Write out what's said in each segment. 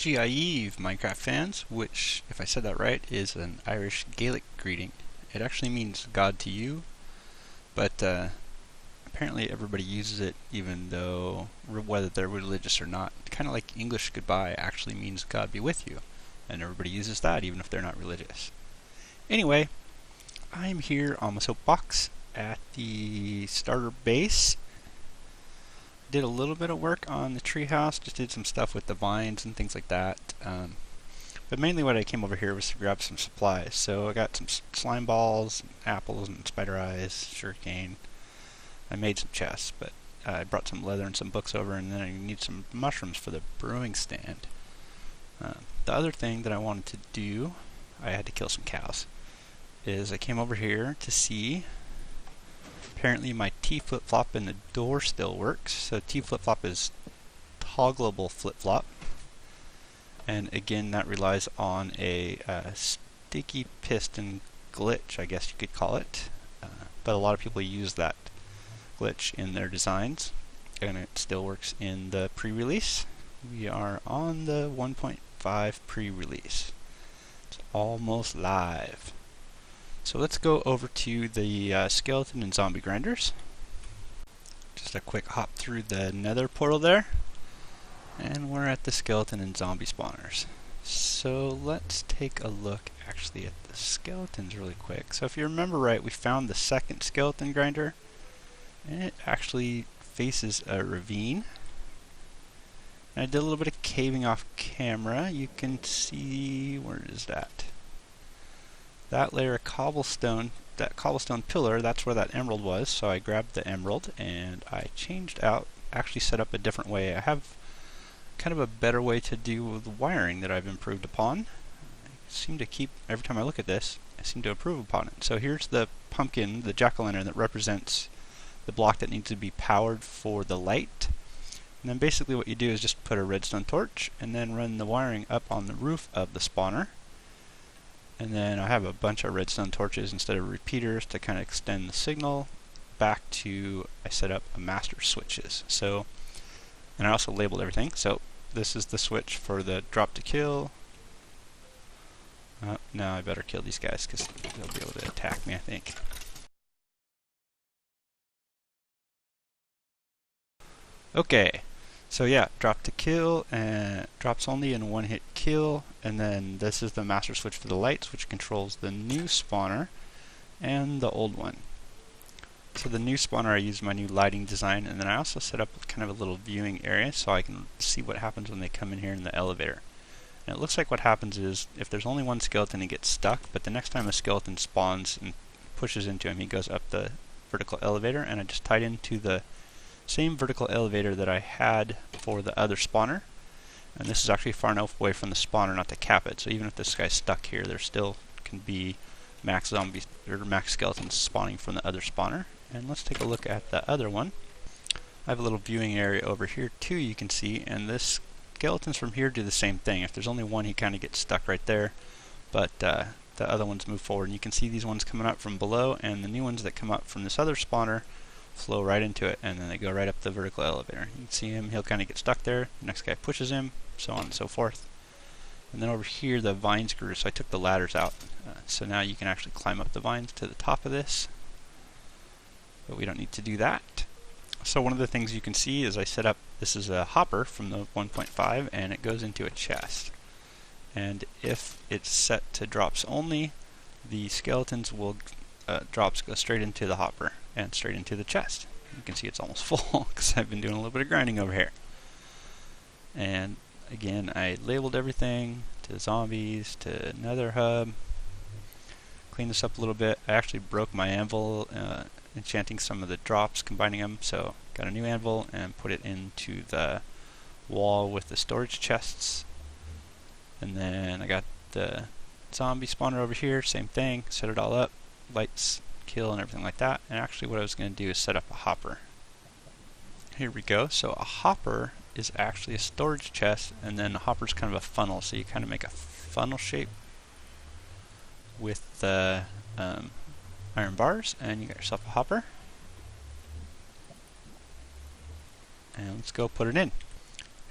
Eve, Minecraft fans, which, if I said that right, is an Irish Gaelic greeting. It actually means God to you, but apparently everybody uses it even though, whether they're religious or not. Kind of like English goodbye actually means God be with you, and everybody uses that even if they're not religious. Anyway, I'm here on my soapbox at the starter base. Did a little bit of work on the treehouse, just did some stuff with the vines and things like that. But mainly what I came over here was to grab some supplies. So I got some slime balls, apples, and spider eyes, sugarcane. I made some chests, but I brought some leather and some books over, and then I need some mushrooms for the brewing stand. The other thing that I wanted to do, I had to kill some cows, is I came over here to see. Apparently my T flip-flop in the door still works. So T flip-flop is toggleable flip-flop. And again, that relies on a sticky piston glitch, I guess you could call it. But a lot of people use that glitch in their designs, and it still works in the pre-release. We are on the 1.5 pre-release. It's almost live. So let's go over to the skeleton and zombie grinders. Just a quick hop through the nether portal there. And we're at the skeleton and zombie spawners. So let's take a look actually at the skeletons really quick. So if you remember right, we found the second skeleton grinder, and it actually faces a ravine. And I did a little bit of caving off camera. You can see, where is that? That layer of cobblestone, that cobblestone pillar, that's where that emerald was. So I grabbed the emerald and I changed out, actually set up a different way. I have kind of a better way to do the wiring that I've improved upon. I seem to keep, every time I look at this, I seem to improve upon it. So here's the pumpkin, the jack-o'-lantern that represents the block that needs to be powered for the light. And then basically what you do is just put a redstone torch and then run the wiring up on the roof of the spawner. And then I have a bunch of redstone torches instead of repeaters to kind of extend the signal back to, I set up a master switches. So, and I also labeled everything. So this is the switch for the drop to kill. Now I better kill these guys because they'll be able to attack me, I think. Okay. So yeah, drop to kill, and drops only in one hit kill, and then this is the master switch for the lights, which controls the new spawner and the old one. So the new spawner, I used my new lighting design, and then I also set up kind of a little viewing area so I can see what happens when they come in here in the elevator. And it looks like what happens is, if there's only one skeleton, he gets stuck, but the next time a skeleton spawns and pushes into him, he goes up the vertical elevator, and I just tied into the same vertical elevator that I had for the other spawner, and this is actually far enough away from the spawner not to cap it, so even if this guy's stuck here, there still can be max zombies or max skeletons spawning from the other spawner. And let's take a look at the other one. I have a little viewing area over here too, you can see, and this skeletons from here do the same thing. If there's only one, he kind of gets stuck right there, but the other ones move forward, and you can see these ones coming up from below, and the new ones that come up from this other spawner flow right into it, and then they go right up the vertical elevator. You can see him, he'll kind of get stuck there, the next guy pushes him, so on and so forth. And then over here the vines grew, so I took the ladders out. So now you can actually climb up the vines to the top of this, but we don't need to do that. So one of the things you can see is I set up, this is a hopper from the 1.5, and it goes into a chest. And if it's set to drops only, the skeletons will drops go straight into the hopper and straight into the chest. You can see it's almost full because I've been doing a little bit of grinding over here. And again, I labeled everything to zombies, to nether hub. Cleaned this up a little bit. I actually broke my anvil, enchanting some of the drops, combining them. So got a new anvil and put it into the wall with the storage chests. And then I got the zombie spawner over here, same thing, set it all up. Lights, kill, and everything like that. And actually what I was going to do is set up a hopper. Here we go. So a hopper is actually a storage chest, and then a hopper is kind of a funnel, so you kind of make a funnel shape with the iron bars, and you got yourself a hopper. And let's go put it in.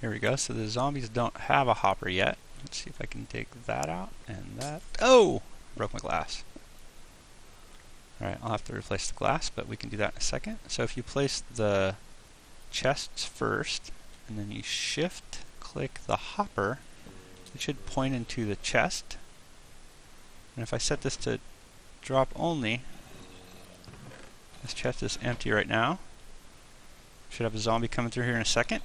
Here we go. So the zombies don't have a hopper yet. Let's see if I can dig that out and that. Oh! Broke my glass. Alright, I'll have to replace the glass, but we can do that in a second. So if you place the chests first, and then you shift click the hopper, it should point into the chest. And if I set this to drop only, this chest is empty right now. Should have a zombie coming through here in a second.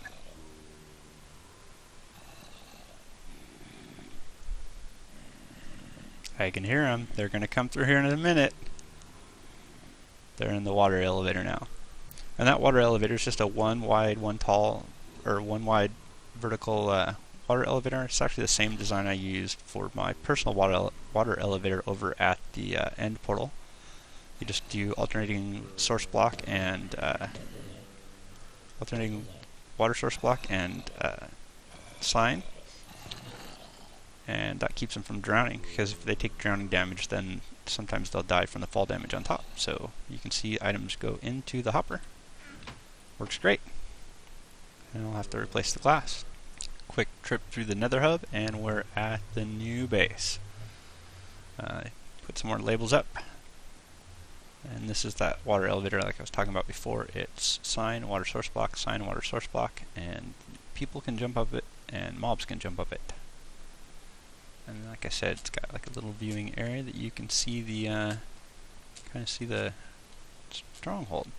I can hear them. They're going to come through here in a minute. They're in the water elevator now. And that water elevator is just a one wide vertical water elevator. It's actually the same design I used for my personal water elevator over at the end portal. You just do alternating source block and alternating water source block and sign, and that keeps them from drowning, because if they take drowning damage, then sometimes they'll die from the fall damage on top. So you can see items go into the hopper. Works great. And I'll have to replace the glass. Quick trip through the nether hub, and we're at the new base. Put some more labels up. And this is that water elevator like I was talking about before. It's sign, water source block, and people can jump up it, and mobs can jump up it. And like I said, it's got like a little viewing area that you can see the kind of see the stronghold.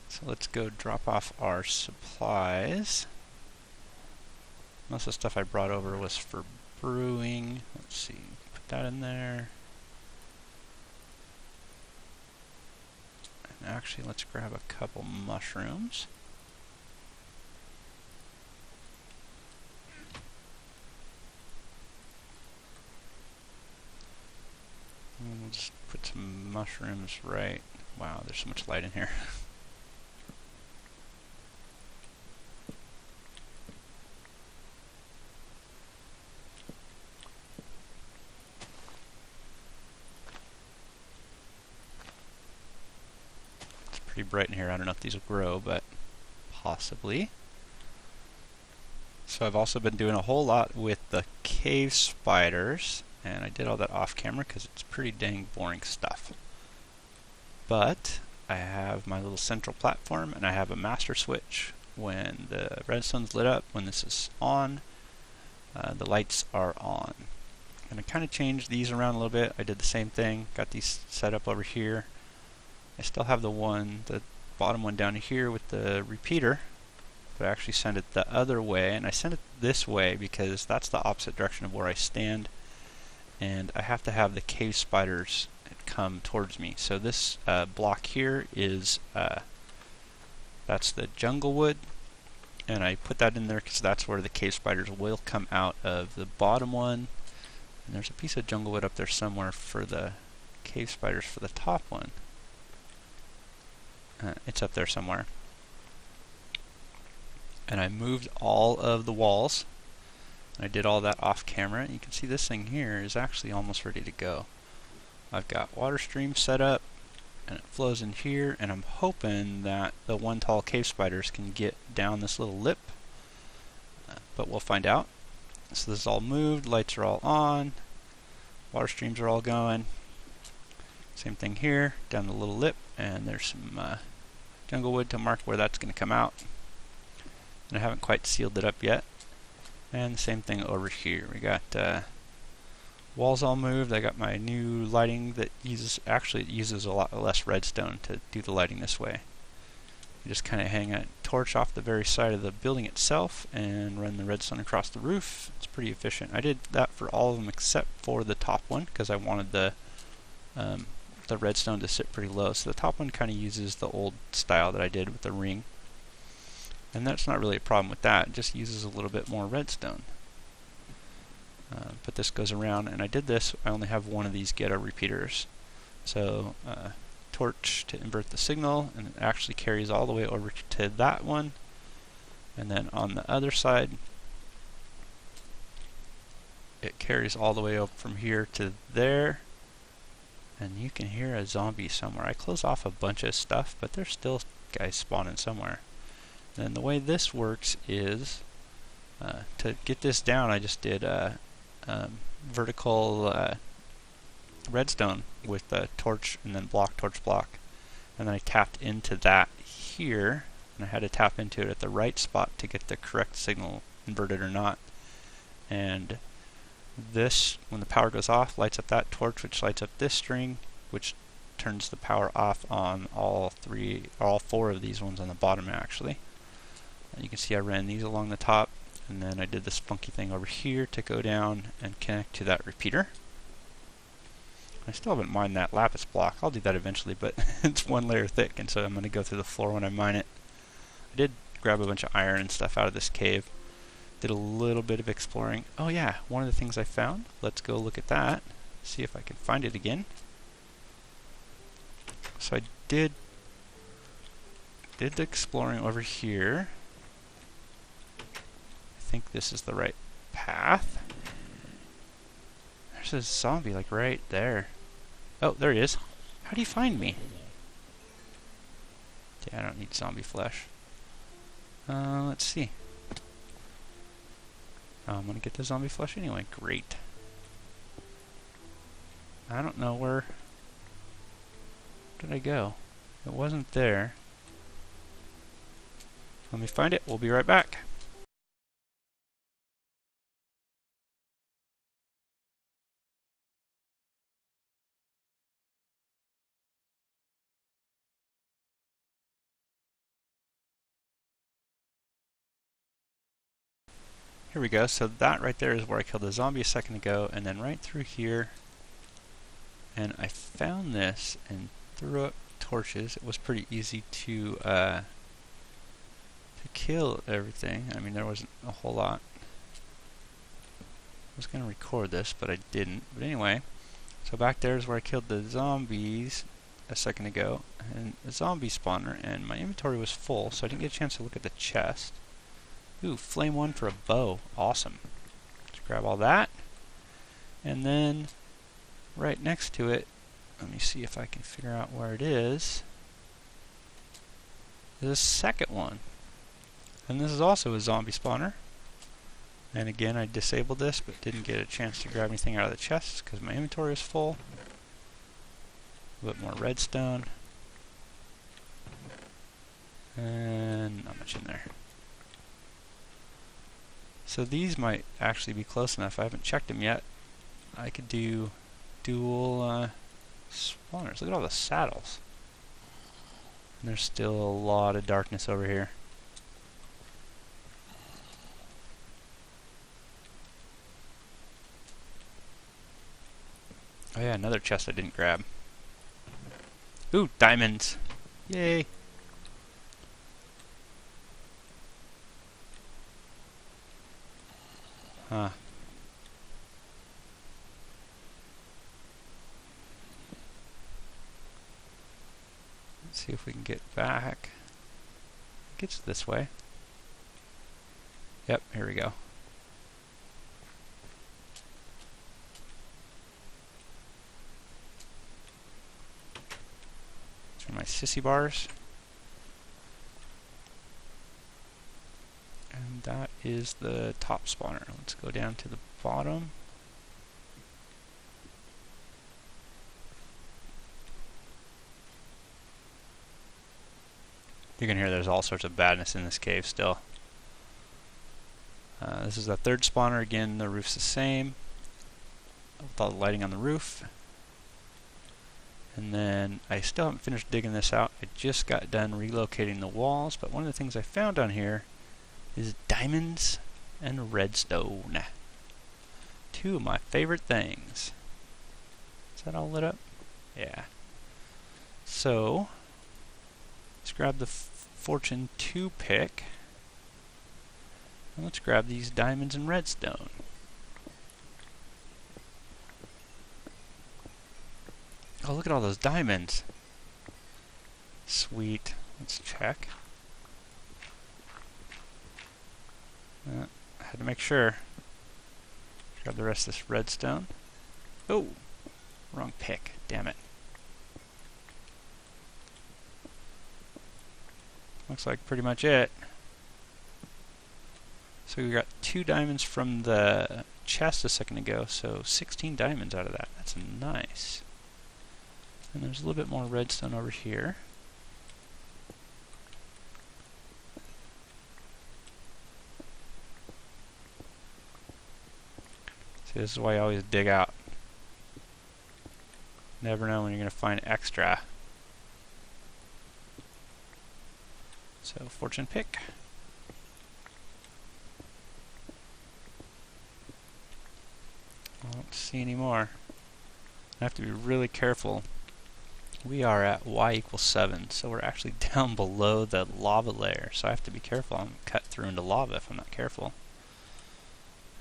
So let's go drop off our supplies. Most of the stuff I brought over was for brewing. Let's see, put that in there. And actually, let's grab a couple mushrooms. And we'll just put some mushrooms right. Wow, there's so much light in here. Pretty bright in here. I don't know if these will grow, but possibly. So I've also been doing a whole lot with the cave spiders, and I did all that off camera because it's pretty dang boring stuff. But I have my little central platform, and I have a master switch. When the redstone's lit up, when this is on, the lights are on. And I kind of changed these around a little bit. I did the same thing, got these set up over here. I still have the bottom one down here with the repeater, but I actually sent it the other way, and I sent it this way because that's the opposite direction of where I stand, and I have to have the cave spiders come towards me. So this block here is that's the jungle wood, and I put that in there because that's where the cave spiders will come out of the bottom one, and there's a piece of jungle wood up there somewhere for the cave spiders for the top one. It's up there somewhere. And I moved all of the walls. I did all that off camera. You can see this thing here is actually almost ready to go. I've got water stream set up, and it flows in here, and I'm hoping that the one tall cave spiders can get down this little lip, but we'll find out. So this is all moved, lights are all on, water streams are all going. Same thing here, down the little lip, and there's some jungle wood to mark where that's going to come out. And I haven't quite sealed it up yet. And the same thing over here. We got walls all moved. I got my new lighting that uses a lot less redstone to do the lighting this way. You just kind of hang a torch off the very side of the building itself and run the redstone across the roof. It's pretty efficient. I did that for all of them except for the top one because I wanted the redstone to sit pretty low. So the top one kind of uses the old style that I did with the ring. And that's not really a problem with that. It just uses a little bit more redstone. But this goes around, and I did this. I only have one of these ghetto repeaters. So torch to invert the signal, and it actually carries all the way over to that one. And then on the other side, it carries all the way up from here to there. And you can hear a zombie somewhere. I close off a bunch of stuff, but there's still guys spawning somewhere. And the way this works is, to get this down, I just did a vertical redstone with a torch and then block, torch, block. And then I tapped into that here, and I had to tap into it at the right spot to get the correct signal, inverted or not. And this, when the power goes off, lights up that torch, which lights up this string, which turns the power off on all four of these ones on the bottom actually. And you can see I ran these along the top, and then I did this funky thing over here to go down and connect to that repeater. I still haven't mined that lapis block. I'll do that eventually, but it's one layer thick, and so I'm going to go through the floor when I mine it. I did grab a bunch of iron and stuff out of this cave. Did a little bit of exploring. Oh yeah, one of the things I found. Let's go look at that. See if I can find it again. So I did the exploring over here. I think this is the right path. There's a zombie like right there. Oh, there he is. How do you find me? Yeah, I don't need zombie flesh. Let's see. Oh, I'm gonna get the zombie flesh anyway. Great. I don't know where did I go? It wasn't there. Let me find it. We'll be right back. Here we go. So that right there is where I killed the zombie a second ago, and then right through here. And I found this and threw up torches. It was pretty easy to kill everything. I mean, there wasn't a whole lot. I was going to record this, but I didn't. But anyway, so back there is where I killed the zombies a second ago, and a zombie spawner, and my inventory was full, so I didn't get a chance to look at the chest. Ooh, flame one for a bow. Awesome. Let's grab all that. And then right next to it, let me see if I can figure out where it is. There's a second one. And this is also a zombie spawner. And again, I disabled this, but didn't get a chance to grab anything out of the chest because my inventory was full. A bit more redstone. And not much in there. So these might actually be close enough. I haven't checked them yet. I could do dual spawners. Look at all the saddles. And there's still a lot of darkness over here. Oh yeah, another chest I didn't grab. Ooh, diamonds! Yay! Huh. Let's see if we can get back. It gets this way. Yep, here we go. These are my sissy bars. And that is the top spawner. Let's go down to the bottom. You can hear there's all sorts of badness in this cave still. This is the third spawner. Again, the roof's the same with all the lighting on the roof. And then I still haven't finished digging this out. I just got done relocating the walls, but one of the things I found down here is diamonds and redstone. Two of my favorite things. Is that all lit up? Yeah. So, let's grab the Fortune 2 pick. And let's grab these diamonds and redstone. Oh, look at all those diamonds. Sweet. Let's check. I had to make sure. Grab the rest of this redstone. Oh, wrong pick. Damn it. looks like pretty much it. So we got 2 diamonds from the chest a second ago, so 16 diamonds out of that. That's nice. And there's a little bit more redstone over here. See, this is why you always dig out. Never know when you're going to find extra. So, fortune pick. I don't see any more. I have to be really careful. We are at y=7, so we're actually down below the lava layer, so I have to be careful. I'm cut through into lava if I'm not careful.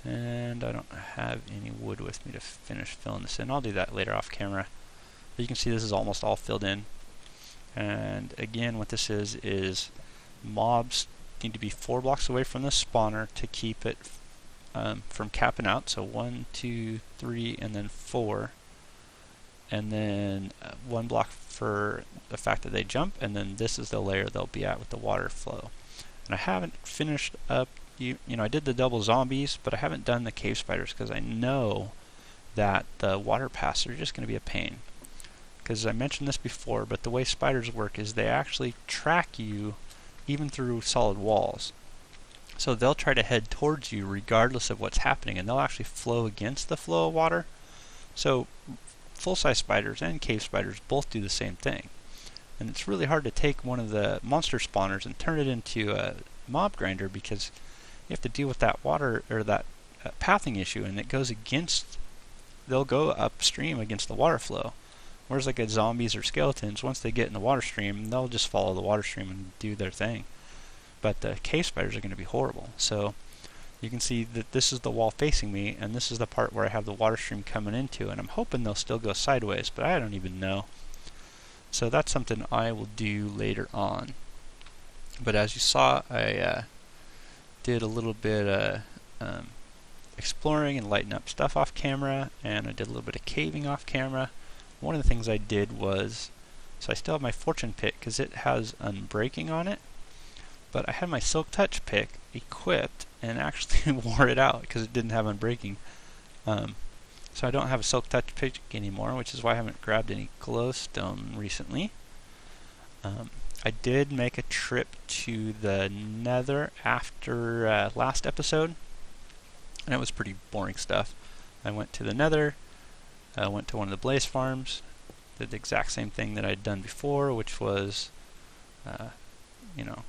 And I don't have any wood with me to finish filling this in. I'll do that later off camera. But you can see this is almost all filled in. And again, what this is mobs need to be 4 blocks away from the spawner to keep it from capping out. So 1, 2, 3, and then 4. And then 1 block for the fact that they jump, and then this is the layer they'll be at with the water flow. And I haven't finished up, you know, I did the double zombies, but I haven't done the cave spiders because I know that the water paths are just going to be a pain. Because I mentioned this before, but the way spiders work is they actually track you even through solid walls. So they'll try to head towards you regardless of what's happening, and they'll actually flow against the flow of water. So full-size spiders and cave spiders both do the same thing. And it's really hard to take one of the monster spawners and turn it into a mob grinder because you have to deal with that water or that pathing issue, and it goes against, they'll go upstream against the water flow. Whereas like zombies or skeletons, once they get in the water stream, they'll just follow the water stream and do their thing. But the cave spiders are going to be horrible. So you can see that this is the wall facing me, and this is the part where I have the water stream coming into, and I'm hoping they'll still go sideways, but I don't even know. So that's something I will do later on. But as you saw, I did a little bit of exploring and lighting up stuff off camera, and I did a little bit of caving off camera. One of the things I did was, so I still have my fortune pick because it has unbreaking on it, but I had my silk touch pick equipped and actually wore it out because it didn't have unbreaking. So I don't have a silk touch pick anymore, which is why I haven't grabbed any glowstone recently. I did make a trip to the Nether after last episode, and it was pretty boring stuff. I went to the Nether, went to one of the blaze farms, did the exact same thing that I'd done before, which was, you know,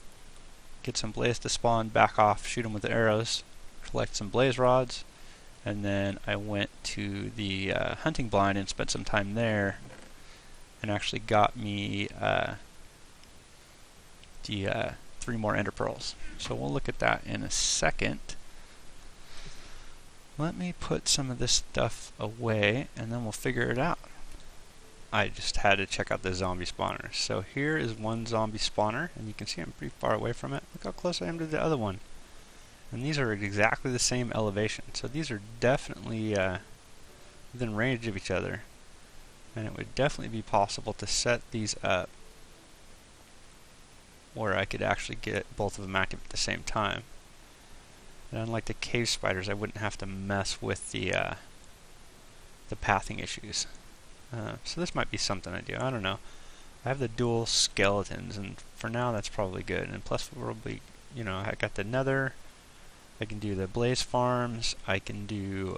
get some blaze to spawn, back off, shoot them with the arrows, collect some blaze rods, and then I went to the hunting blind and spent some time there, and actually got me the 3 more ender pearls. So we'll look at that in a second. Let me put some of this stuff away, and then we'll figure it out. I just had to check out the zombie spawner. So here is one zombie spawner, and you can see I'm pretty far away from it. Look how close I am to the other one. And these are exactly the same elevation. So these are definitely within range of each other. And it would definitely be possible to set these up where I could actually get both of them active at the same time. And unlike the cave spiders, I wouldn't have to mess with the pathing issues. So this might be something I do. I don't know. I have the dual skeletons, and for now that's probably good. And plus, we'll be, you know, I got the Nether. I can do the blaze farms. I can do.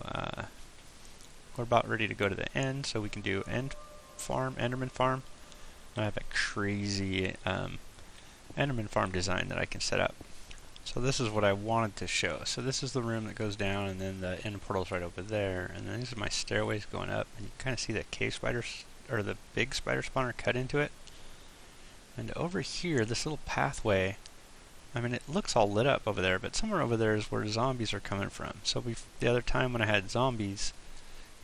We're about ready to go to the end, so we can do end farm, Enderman farm. I have a crazy Enderman farm design that I can set up. So this is what I wanted to show. So this is the room that goes down, and then the end portal's right over there, and then these are my stairways going up, and you can kind of see that cave spiders, or the big spider spawner cut into it. And over here, this little pathway, I mean, it looks all lit up over there, but somewhere over there is where zombies are coming from. So the other time when I had zombies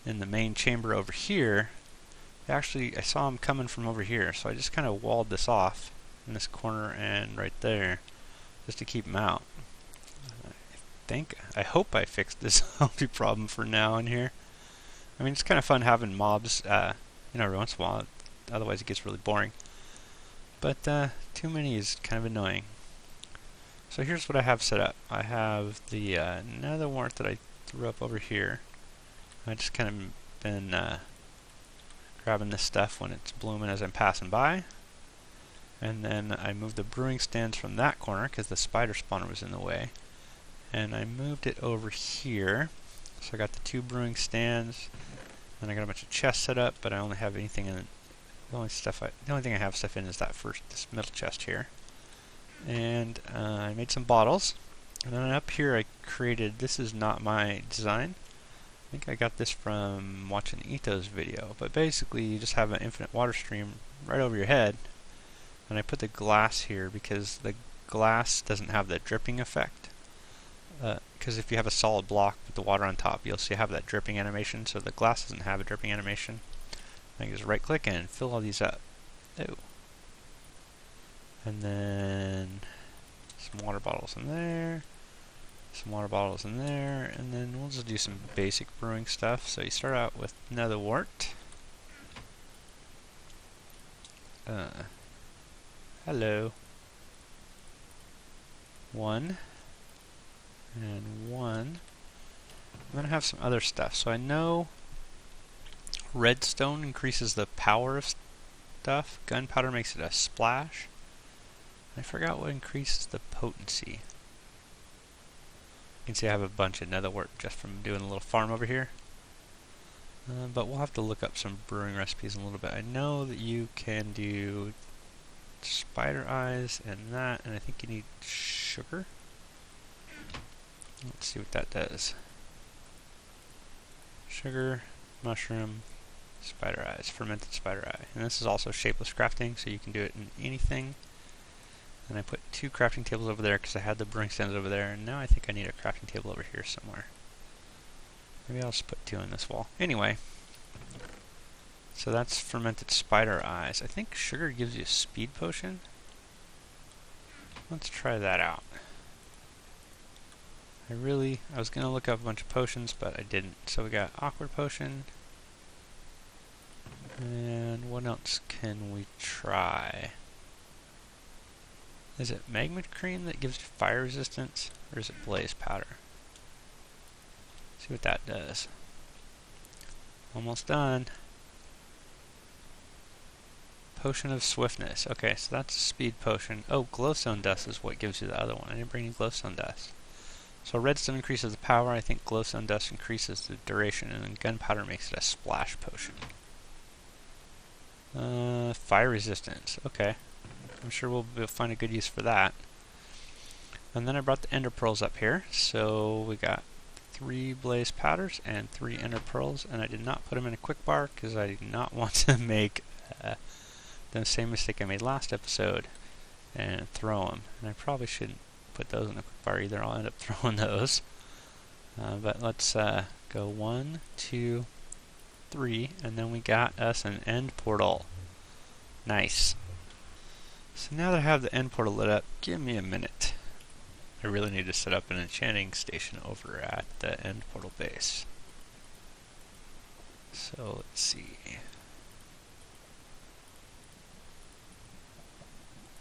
in the main chamber over here, actually I saw them coming from over here, so I just kind of walled this off in this corner and right there, just to keep them out. I hope I fixed this zombie problem for now in here. I mean, it's kind of fun having mobs, you know, every once in a while. Otherwise, it gets really boring. But too many is kind of annoying. So here's what I have set up. I have the nether wart that I threw up over here. I just kind of been grabbing this stuff when it's blooming as I'm passing by. And then I moved the brewing stands from that corner because the spider spawner was in the way. And I moved it over here. So I got the 2 brewing stands, and I got a bunch of chests set up, but I only have anything in it. The only thing I have stuff in is this middle chest here. And I made some bottles. And then up here I created, this is not my design. I think I got this from watching Ito's video. But basically you just have an infinite water stream right over your head. And I put the glass here because the glass doesn't have the dripping effect. Because if you have a solid block with the water on top, you'll see have that dripping animation. So the glass doesn't have a dripping animation. I can just right click and fill all these up. Oh. And then some water bottles in there, some water bottles in there, and then we'll just do some basic brewing stuff. So you start out with nether wart. Hello. 1 and 1. I'm going to have some other stuff. So I know redstone increases the power of stuff. Gunpowder makes it a splash. I forgot what increases the potency. You can see I have a bunch of nether wart just from doing a little farm over here. But we'll have to look up some brewing recipes in a little bit. I know that you can do spider eyes and that, and I think you need sugar. Let's see what that does. Sugar, mushroom, spider eyes, fermented spider eye. And this is also shapeless crafting, so you can do it in anything. And I put 2 crafting tables over there because I had the brewing stands over there, and now I think I need a crafting table over here somewhere. Maybe I'll just put 2 in this wall. Anyway, so that's fermented spider eyes. I think sugar gives you a speed potion. Let's try that out. I was going to look up a bunch of potions, but I didn't. So we got awkward potion. And what else can we try? Is it magma cream that gives you fire resistance, or is it blaze powder? See what that does. Almost done. Potion of swiftness. Okay, so that's a speed potion. Oh, glowstone dust is what gives you the other one. I didn't bring any glowstone dust. So redstone increases the power. I think glowstone dust increases the duration, and then gunpowder makes it a splash potion. Fire resistance. Okay. I'm sure we'll find a good use for that. And then I brought the ender pearls up here. So we got 3 blaze powders and 3 ender pearls, and I did not put them in a quick bar because I did not want to make the same mistake I made last episode and throw them. And I probably shouldn't put those in a quick bar either. I'll end up throwing those. But let's go 1, 2, 3, and then we got us an end portal. Nice. So now that I have the end portal lit up, give me a minute. I really need to set up an enchanting station over at the end portal base. So let's see.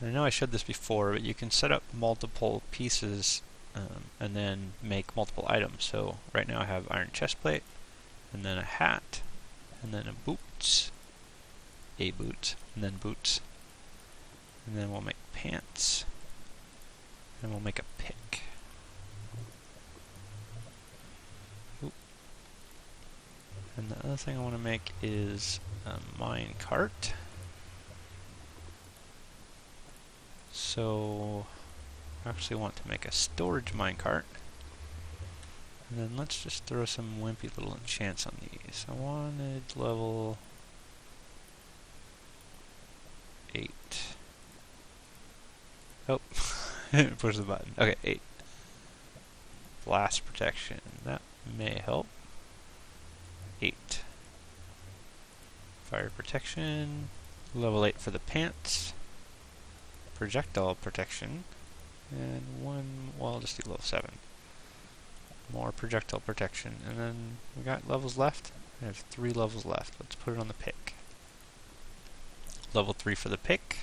I know I showed this before, but you can set up multiple pieces and then make multiple items. So right now I have iron chest plate, and then a hat, and then a boots, and then boots. And then we'll make pants, and we'll make a pick. Oop. And the other thing I want to make is a mine cart. So I actually want to make a storage minecart. And then let's just throw some wimpy little enchants on these. I wanted level 8. Oh, push the button. Okay, 8. Blast protection. That may help. 8. Fire protection. Level 8 for the pants. Projectile protection. And 1, well, I'll just do level 7. More projectile protection. And then we got levels left. I have 3 levels left. Let's put it on the pick. Level 3 for the pick.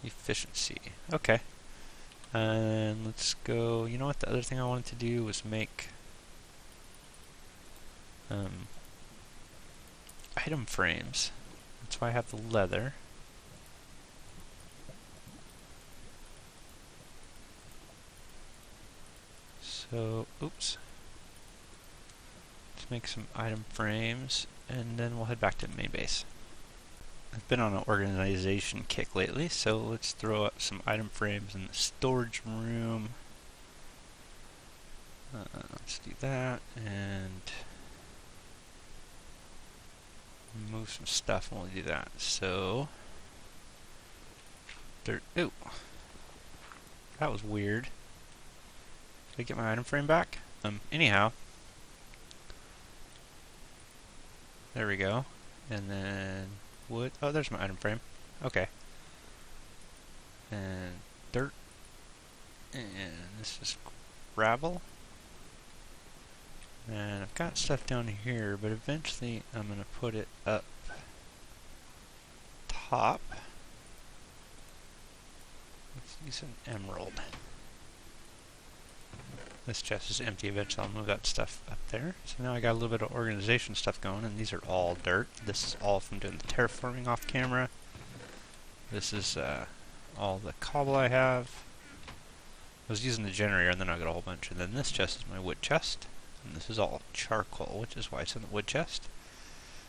Efficiency. Okay. And let's go, you know what, the other thing I wanted to do was make item frames. That's why I have the leather. So, oops. Let's make some item frames, and then we'll head back to the main base. I've been on an organization kick lately, so let's throw up some item frames in the storage room. Let's do that, and move some stuff when we do that. So, ooh, that was weird. Did I get my item frame back? Anyhow, there we go. And then wood. Oh, there's my item frame. Okay. And dirt. And this is gravel. And I've got stuff down here, but eventually I'm going to put it up top. Let's use an emerald. This chest is empty. Eventually I'll move that stuff up there. So now I got a little bit of organization stuff going, and these are all dirt. This is all from doing the terraforming off camera. This is all the cobble I have. I was using the generator, and then I got a whole bunch. And then this chest is my wood chest. And this is all charcoal, which is why it's in the wood chest.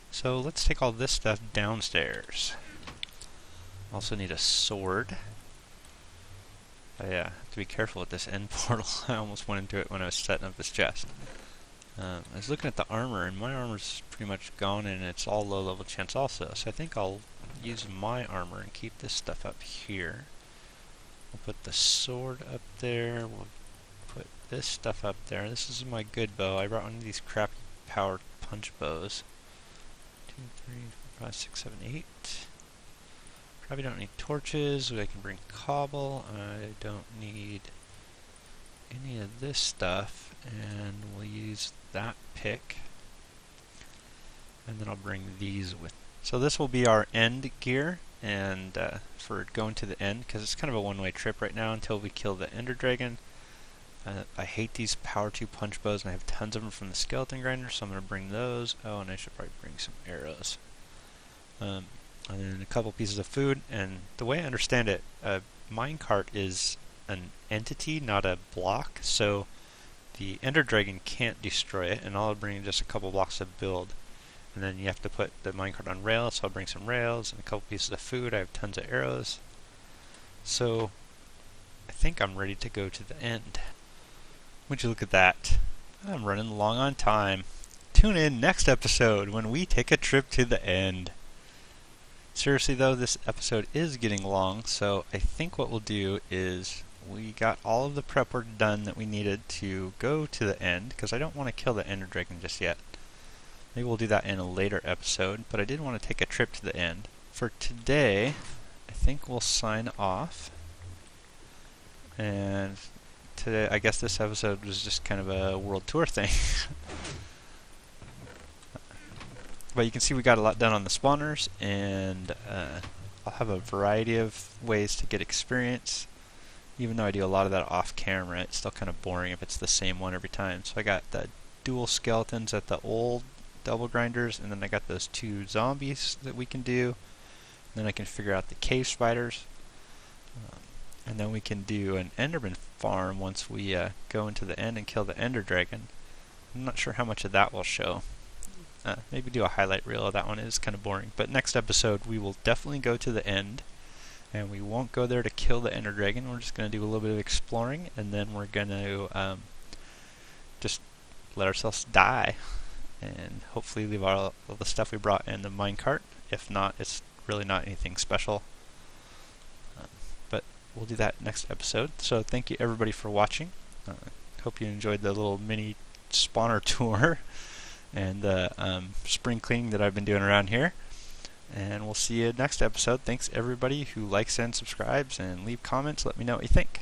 So let's take all this stuff downstairs. Also need a sword. Yeah, have to be careful with this end portal. I almost went into it when I was setting up this chest. I was looking at the armor, and my armor's pretty much gone, and it's all low-level chance also. So I think I'll use my armor and keep this stuff up here. We'll put the sword up there. We'll put this stuff up there. This is my good bow. I brought one of these crappy power punch bows. 2, 3, 4, 5, 6, 7, 8. Probably don't need torches. I can bring cobble. I don't need any of this stuff, and we'll use that pick. And then I'll bring these with. So this will be our end gear, and for going to the end, because it's kind of a one-way trip right now until we kill the Ender Dragon. I hate these Power 2 punch bows, and I have tons of them from the skeleton grinder, so I'm going to bring those. Oh, and I should probably bring some arrows. And then a couple pieces of food, and the way I understand it, a minecart is an entity, not a block, so the Ender Dragon can't destroy it, and I'll bring just a couple blocks of build. And then you have to put the minecart on rails, so I'll bring some rails and a couple pieces of food. I have tons of arrows. So I think I'm ready to go to the end. Would you look at that? I'm running along on time. Tune in next episode when we take a trip to the end. Seriously though, this episode is getting long, so I think what we'll do is we got all of the prep work done that we needed to go to the end, because I don't want to kill the Ender Dragon just yet. Maybe we'll do that in a later episode, but I did want to take a trip to the end. For today, I think we'll sign off. And today, I guess this episode was just kind of a world tour thing. But you can see we got a lot done on the spawners, and I'll have a variety of ways to get experience. Even though I do a lot of that off camera, it's still kind of boring if it's the same one every time. So I got the dual skeletons at the old double grinders, and then I got those 2 zombies that we can do. And then I can figure out the cave spiders. And then we can do an Enderman farm once we go into the end and kill the Ender Dragon. I'm not sure how much of that will show. Maybe do a highlight reel of that one. It's kind of boring. But next episode we will definitely go to the end, and we won't go there to kill the Ender Dragon. We're just going to do a little bit of exploring, and then we're going to just let ourselves die, and hopefully leave all the stuff we brought in the minecart. If not, it's really not anything special. But we'll do that next episode. So thank you everybody for watching. Hope you enjoyed the little mini spawner tour and the spring cleaning that I've been doing around here. And we'll see you next episode. Thanks everybody who likes and subscribes and leave comments. Let me know what you think.